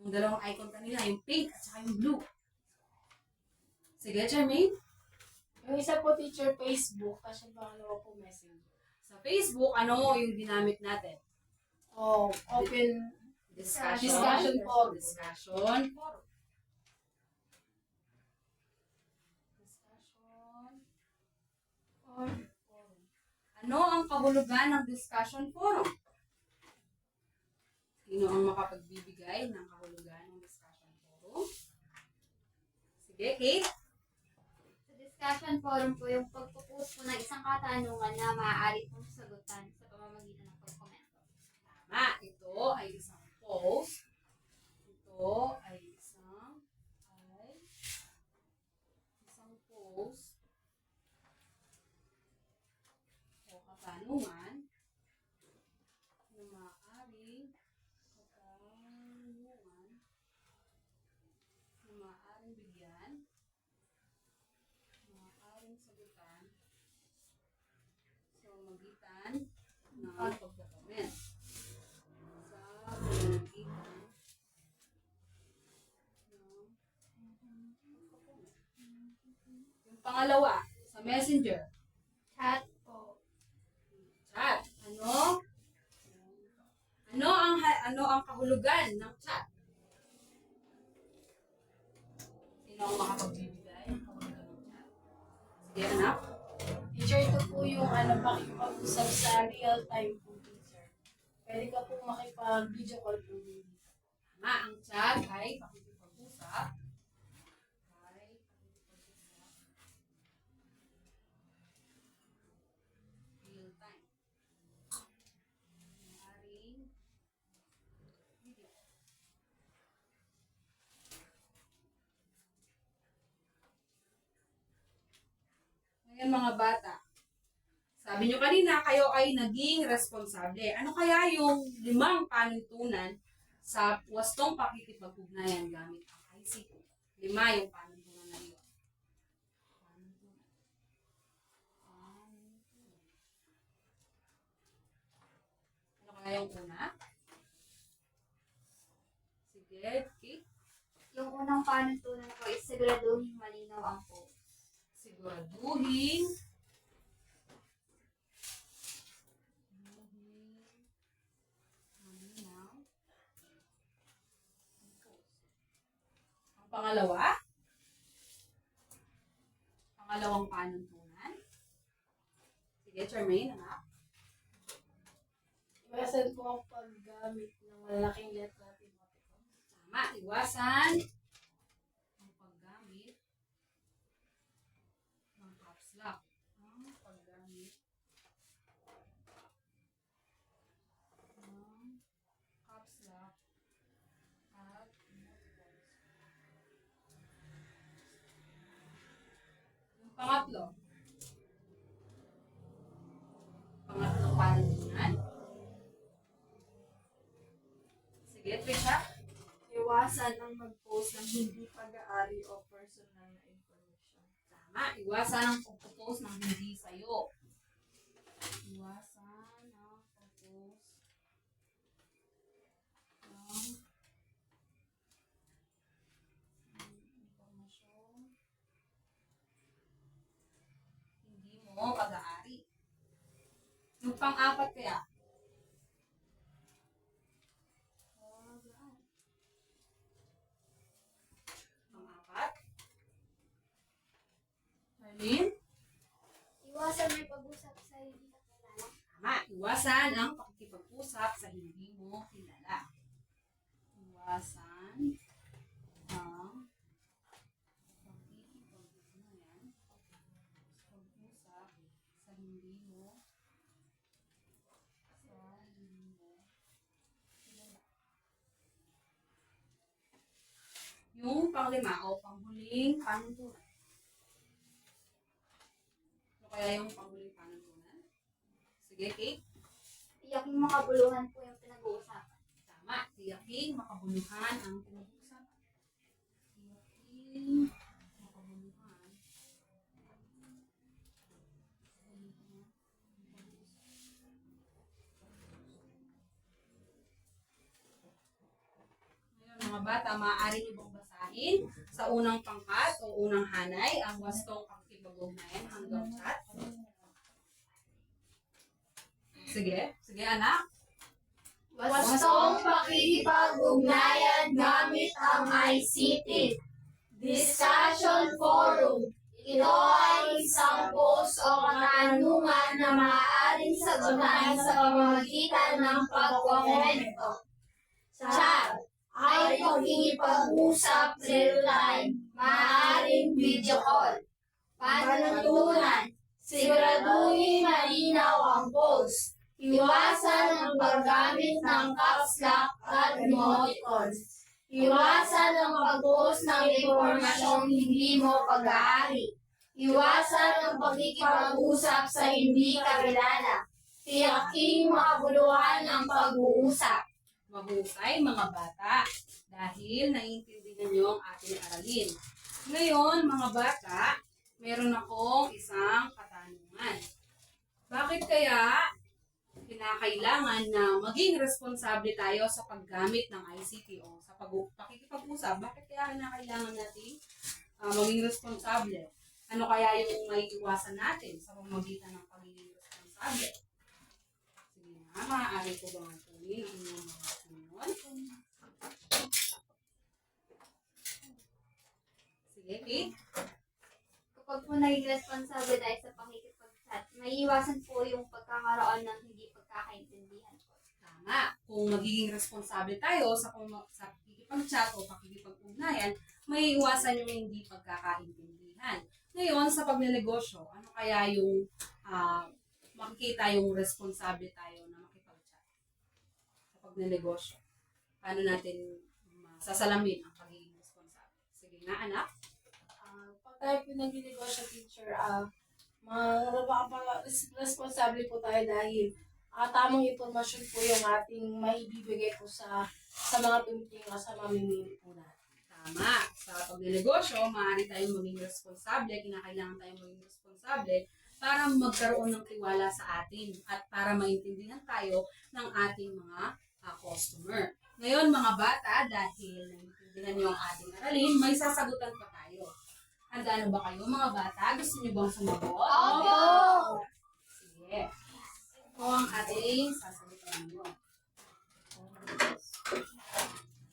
Speaker 1: Yung dalawang icon kanila, yung pink at saka yung blue. Sige, Charmaine.
Speaker 3: Yung isa po, teacher, Facebook, tapos yung pangalawa po, Messenger.
Speaker 1: Sa Facebook, ano yung ginamit natin?
Speaker 3: Oh, open Discussion forum.
Speaker 1: Discussion forum. Ano ang kahulugan ng discussion forum? Sino ang makapagbibigay ng kahulugan ng discussion forum? Sige, Kate.
Speaker 4: Sa discussion forum po, yung pagpupost po ng isang katanungan na maaari pong sagutan sa pamamagitan ng pagkomento.
Speaker 1: Tama. Ito ay isang post. Ito ay isang post o katanungan na maaaring bigyan, maaaring sagutan sa magitan ng pagkakomment. Sa pamamagitan ng pagkakomment. Yung pangalawa, sa messenger.
Speaker 4: Chat po.
Speaker 1: Chat. Ano ang kahulugan ng chat? Sino ang makapagbibigay ng kahulugan ng chat? Sige, anak.
Speaker 3: Teacher, ito po yung pakikipag-usap sa real time po, teacher. Pwede ka po makipag-video call po din.
Speaker 1: Tama, ang chat ay pakikipag-usap. Real time. Maaaring video. Ngayon mga bata, sabi nyo kanina, kayo ay naging responsable. Ano kaya yung 5 panuntunan sa wastong pakikipag-ugnayan gamit ang ICT? 5 yung panuntunan na yun. Ano kaya yung una? Sige, Kate.
Speaker 4: Yung unang panuntunan po is siguraduhin malinaw ang post.
Speaker 1: Siguraduhin malinaw ang post. Ang pangalawang panuntunan. Sige, Charmaine, anak.
Speaker 3: Iwasan po ang paggamit ng malalaking letra at emoticon.
Speaker 1: Tama, iwasan ang paggamit ng caps lock. Ang paggamit ng caps lock at emoticons. Yung pangatlong panuntunan. Sige, Trisha.
Speaker 7: Iwasan ang mag-post ng hindi pag-aari o personal na information.
Speaker 1: Tama, iwasan ang pagpo-post ng hindi sa'yo. Iwasan ang pagpo-post ng impormasyon Pang-apat kaya? Pang-apat? Marlene?
Speaker 5: Iwasan may pag-usap sa hindi kakilala.
Speaker 1: Tama. Iwasan ang pakikipag-usap sa hindi mo kilala. Iwasan ang pag-usap sa hindi mo kilala. Yung panglima o panghuling panuntunan. Ano kaya yung panghuling panuntunan? Sige, Kate.
Speaker 4: Tiyaking makabuluhan po yung pinag-uusapan.
Speaker 1: Tama. Tiyaking makabuluhan ang pinag-uusapan. Tiyaking makabuluhan. Ngayon, mga bata, maaari niyo bang basahin sa unang pangkat o unang hanay ang wastong pakikipag-ugnayan hanggang chat? Sige. Sige, anak.
Speaker 2: Wastong pakikipag-ugnayan gamit ang ICT. Discussion Forum. Ito ay isang post o katanungan na maaaring sagutan sa pamamagitan ng pagkomento. Chat ay pakikipag-usap real time, maaaring video call. Panuntunan, siguraduhin malinaw ang post. Iwasan ang paggamit ng caps lock at emoticons. Iwasan ang pag-post ng impormasyong hindi mo pag-aari. Iwasan ang pakikipag-usap sa hindi kakilala. Tiyaking makabuluhan ang pag-uusap.
Speaker 1: Mahusay mga bata dahil naiintindihan niyo ang ating aralin. Ngayon mga bata, meron akong isang katanungan. Bakit kaya kinakailangan na maging responsable tayo sa paggamit ng ICT o sa pakikipag-usap? Bakit kaya kinakailangan natin maging responsable? Ano kaya yung may iwasan natin sa pamamagitan ng pagiging responsable? Sige nga, maaari ko bang kunin ang inyong mga opinion? Sige, Kate.
Speaker 4: Kapag po naging responsable tayo sa pakikipag-chat, may iwasan po yung pagkakaroon ng hindi pagkakaintindihan po.
Speaker 1: Tama. Kung magiging responsable tayo sa pakikipag-chat o pakikipag-ugnayan, may iwasan yung hindi pagkakaintindihan. Ngayon, sa pagnenegosyo, ano kaya yung makikita yung responsable tayo na makipag-chat sa pagnenegosyo? Paano natin sasalamin ang pagiging responsable? Sige nga, anak.
Speaker 3: Pag tayo po nag-negosyo, teacher, responsable po tayo dahil tamang impormasyon po yung ating maibibigay po sa mga tumitingin o sa mamimili po natin.
Speaker 1: Tama. Sa pagnenegosyo, maaari tayong maging responsable, kinakailangan tayong maging responsable para magkaroon ng tiwala sa atin at para maintindihan tayo ng ating mga customer. Ngayon, mga bata, dahil naiintindihan niyo ang ating aralin, may sasagutan pa tayo. Handa na ba kayo, mga bata? Gusto niyo bang sumagot?
Speaker 2: Opo!
Speaker 1: Sige. Ito ang ating sasagutan niyo.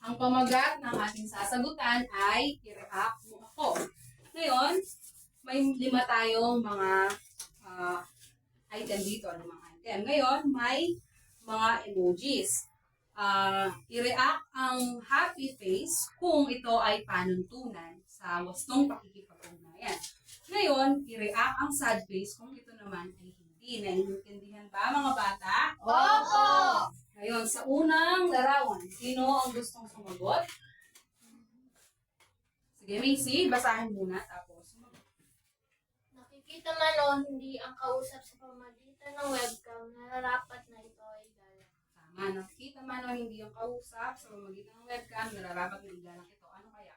Speaker 1: Ang pamagat ng ating sasagutan ay i-react mo ako. Ngayon, may 5 tayong mga item dito. Mga item. Ngayon, may mga emojis. I-react ang happy face kung ito ay panuntunan sa wastong pakikipag-ugnayan. Ngayon, i-react ang sad face kung ito naman ay hindi. Naiintindihan ba mga bata?
Speaker 2: Opo!
Speaker 1: Ngayon, sa unang larawan, sino ang gustong sumagot? Sige, Macy, basahin muna tapos sumagot.
Speaker 6: Nakikita man o hindi ang kausap sa pamamagitan ng webcam, nararapat na ito ay galang.
Speaker 1: Tama, nakikita man o hindi ang kausap sa pamamagitan ng webcam, nararapat na igalang ito. Ano kaya?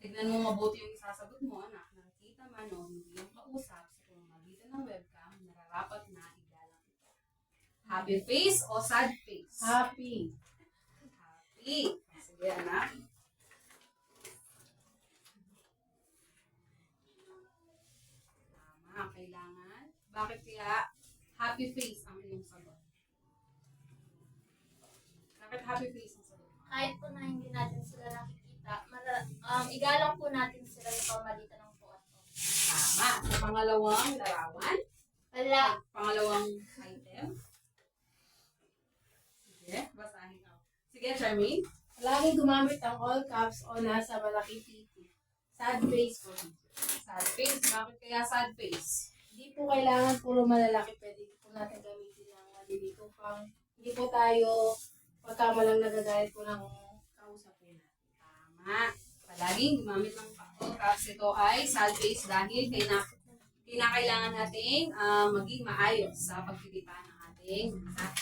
Speaker 1: Tignan mo mabuti yung isasagot mo, anak. Nakikita man o hindi ang kausap sa pamamagitan ng webcam, nararapat na igalang ito. Happy face o sad face?
Speaker 3: Happy.
Speaker 1: Happy. Sige, anak. Tama, kailangan. Bakit kaya happy face ang iyong sagot? happy face ang sagot mo.
Speaker 6: Kahit po na hindi natin sila nakikita, igalang po natin sila sa pamamagitan ng buhat po.
Speaker 1: Tama. Sa pangalawang larawan,
Speaker 6: Wala.
Speaker 1: pangalawang item. Sige, basahin ako. Sige, Charmaine.
Speaker 3: Laging gumamit ang all caps o nasa malaking titi. Sad face po.
Speaker 1: Sad face. Bakit kaya sad face?
Speaker 3: Hindi po kailangan puro malalaki. Pwede po natin gamitin ng maliliit upang hindi po tayo pagkamalang nagagalit po ng kausap po natin.
Speaker 1: Tama. Palaging gumamit ng all caps. Ito ay sad face dahil kinakailangan nating maging maayos sa pagtitipa ng ating anak.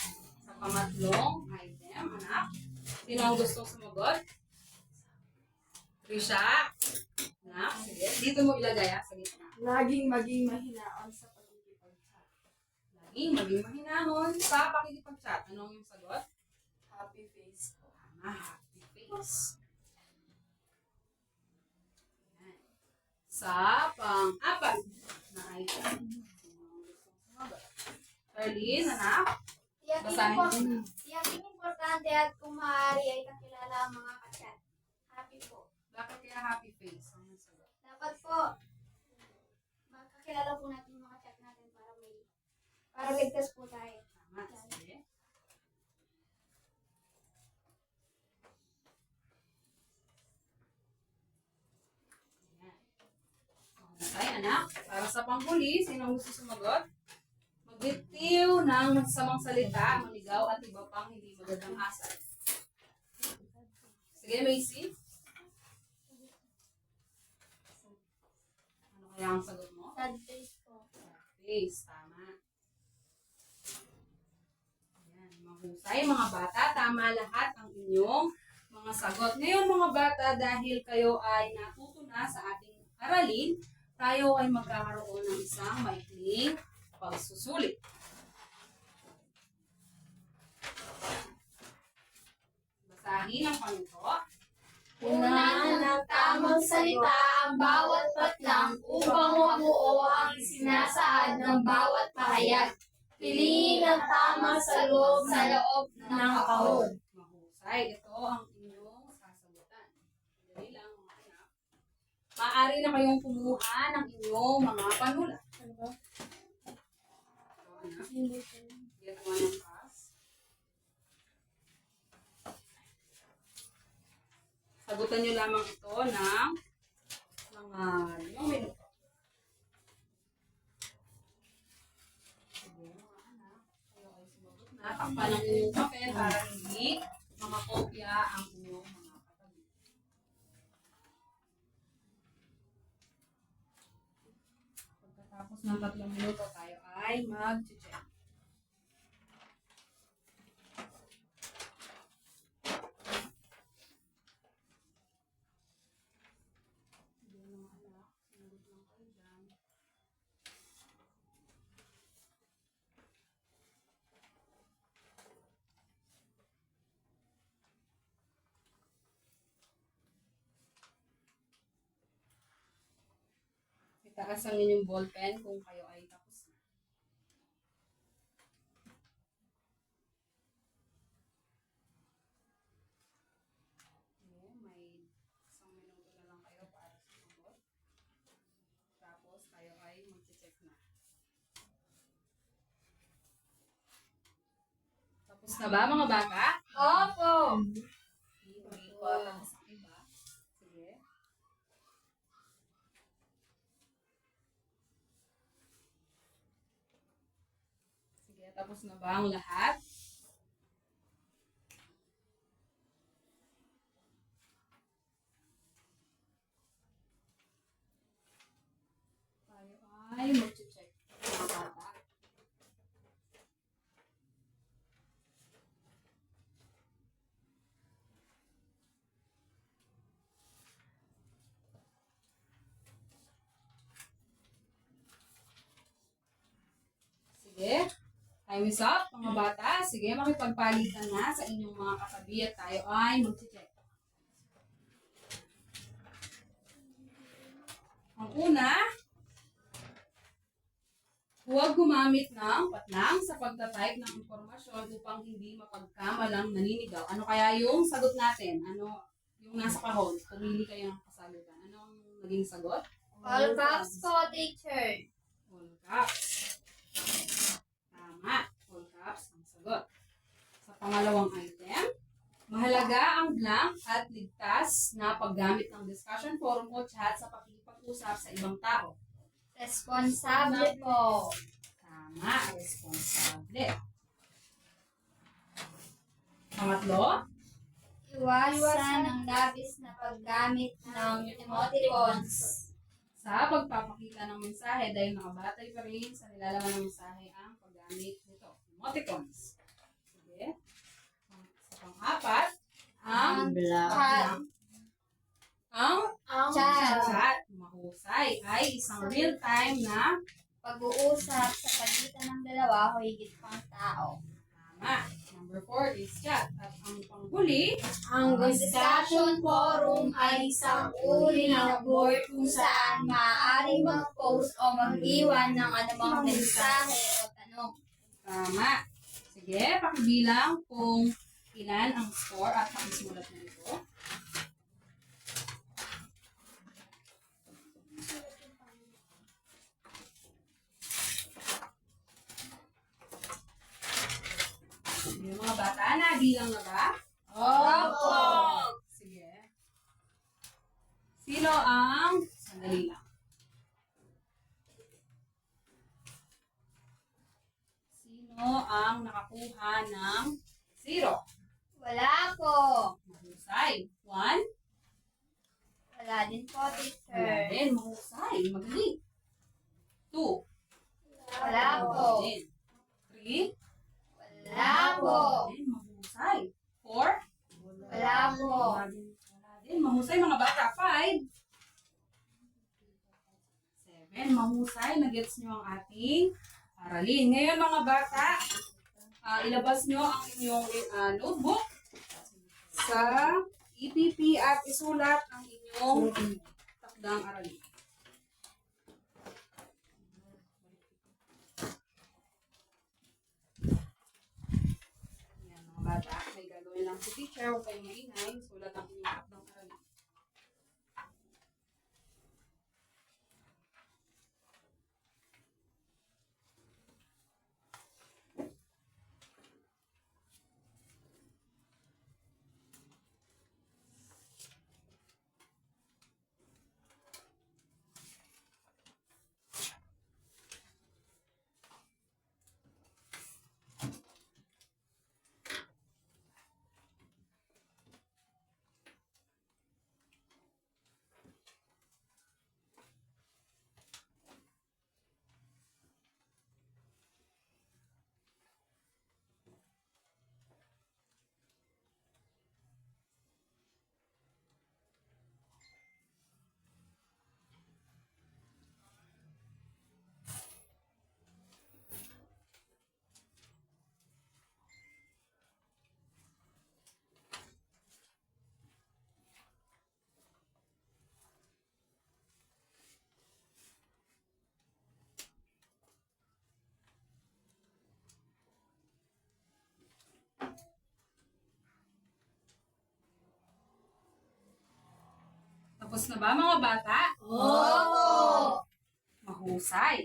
Speaker 1: Sa pangatlong item, anak. Sino ang gustong sumagot? Trisha. Anak, sige. Dito mo ilagay sa gitna.
Speaker 7: Laging maging mahinaon sa pagkikipag-chat.
Speaker 1: Laging maging mahinahon sa pakikipag-chat. Anong yung sagot?
Speaker 7: Happy face po.
Speaker 1: Tama, happy face. Ayan. Sa pang-apat na item. Sino ang gustong sumagot? Charlene, anak. Basahin.
Speaker 5: Tiyaking importante at kung maaari ay kakilala ang mga kachat. Happy po.
Speaker 1: Bakit kaya happy face? Ang sagot?
Speaker 5: Dapat po, makakilala po natin yung mga chat natin para ligtas po tayo.
Speaker 1: Tama, sige. Ayan. Okay, anak. Para sa panghuli, sino ang gusto sumagot? Magbitiw ng masamang salita, manigaw at iba pang hindi magandang asal. Sige, Macy. Ano kaya ang sagot mo?
Speaker 6: Sad face po.
Speaker 1: Face, tama. Ayan, mahusay mga bata. Tama lahat ang inyong mga sagot. Ngayon mga bata, dahil kayo ay natuto na sa ating aralin, tayo ay magkakaroon ng isang maikling pagsusulit. Basahin ang panito.
Speaker 6: Unahan ng tamang salita ang bawat patlang upang mabuo ang sinasaad ng bawat pahayag. Piliin ang tama sa loob ng kahon.
Speaker 1: Mahusay. Ito ang inyong sasagutan. Dali lang mga anak. Maaari na kayong kumuha ng inyong mga panulat. Ito, anak. Get one and pass. Sagutan nyo lamang ito ng mga 5 minuto. Sige, mga anak. Kayo ay sumagot na. Takpan ang inyong papel para hindi mga kopya ang inyong mga katabi. Pagkatapos ng 3 minuto, tayo ay mag-check. Sige, mga anak. Sumagot lang kayo dyan. Itaas ang inyong ballpen kung kayo ay tapos na. Okay, may 1 minuto na lang kayo para sumagot. Tapos kayo ay mag-check na. Tapos na ba mga bata?
Speaker 5: Opo!
Speaker 1: Hindi ko alam sa iba. Sige. Sige, tapos na ba ang lahat? Tayo ay mag-check mga bata. Sige. Time is up, mga bata. Sige, makipagpalitan na sa inyong mga katabi at tayo ay mag-check. Ang una, Huwag gumamit ng patlang sa pagtatype ng impormasyon upang hindi mapagkamalang naninigaw. Ano kaya yung sagot natin? Ano yung nasa kahon? Pumili kayo ng kasagutan. Anong naging sagot?
Speaker 4: All caps po, teacher.
Speaker 1: All caps. Tama. All caps ang sagot. Sa pangalawang item, mahalaga ang blank at ligtas na paggamit ng discussion forum o chat sa pakikipag-usap sa ibang tao.
Speaker 4: Responsable po.
Speaker 1: Tama, responsable. Pangatlo,
Speaker 4: Iwasan ang labis na paggamit ng emoticons.
Speaker 1: sa pagpapakita ng mensahe dahil nakabatay pa rin sa nilalaman ng mensahe ang paggamit nito. Emoticons. Sige. Sa pang-apat, ang
Speaker 4: Chat.
Speaker 1: ang
Speaker 4: Chat.
Speaker 1: chat, mahusay, ay isang real-time na
Speaker 4: Pag-uusap sa pagitan ng dalawa o higit pang tao.
Speaker 1: tama. Number 4 is chat. At ang panghuli,
Speaker 3: Ang
Speaker 4: Discussion forum ay isang uri ng board kung saan maaaring mag-post o mag-iwan ng anumang mensahe o tanong.
Speaker 1: tama. Sige, pakibilang kung ilan ang score at pakisulat na ito. Yung mga bata, nabilang na ba?
Speaker 4: Opo!
Speaker 1: Sige. Sino ang... Sandali lang. Sino ang nakakuha ng 0?
Speaker 4: Wala po.
Speaker 1: Mahusay. 1.
Speaker 4: Wala din po,
Speaker 1: Wala
Speaker 4: teacher.
Speaker 1: din. Mahusay. Magaling. 2.
Speaker 4: Wala po.
Speaker 1: 3.
Speaker 4: Wala po.
Speaker 1: Mahusay. 4.
Speaker 4: Wala po.
Speaker 1: Wala din. Mahusay mga bata. 5. 7. Mahusay. Nagets nyo ang ating aralin. Ngayon mga bata, ilabas nyo ang inyong notebook sa EPP at isulat ang inyong takdang aralin. Yan mga bata, may gagawin lang si teacher. Huwag kayong maingay. Sulat ang inyong takdang aralin. Tapos na ba mga bata?
Speaker 4: Opo.
Speaker 1: Mahusay.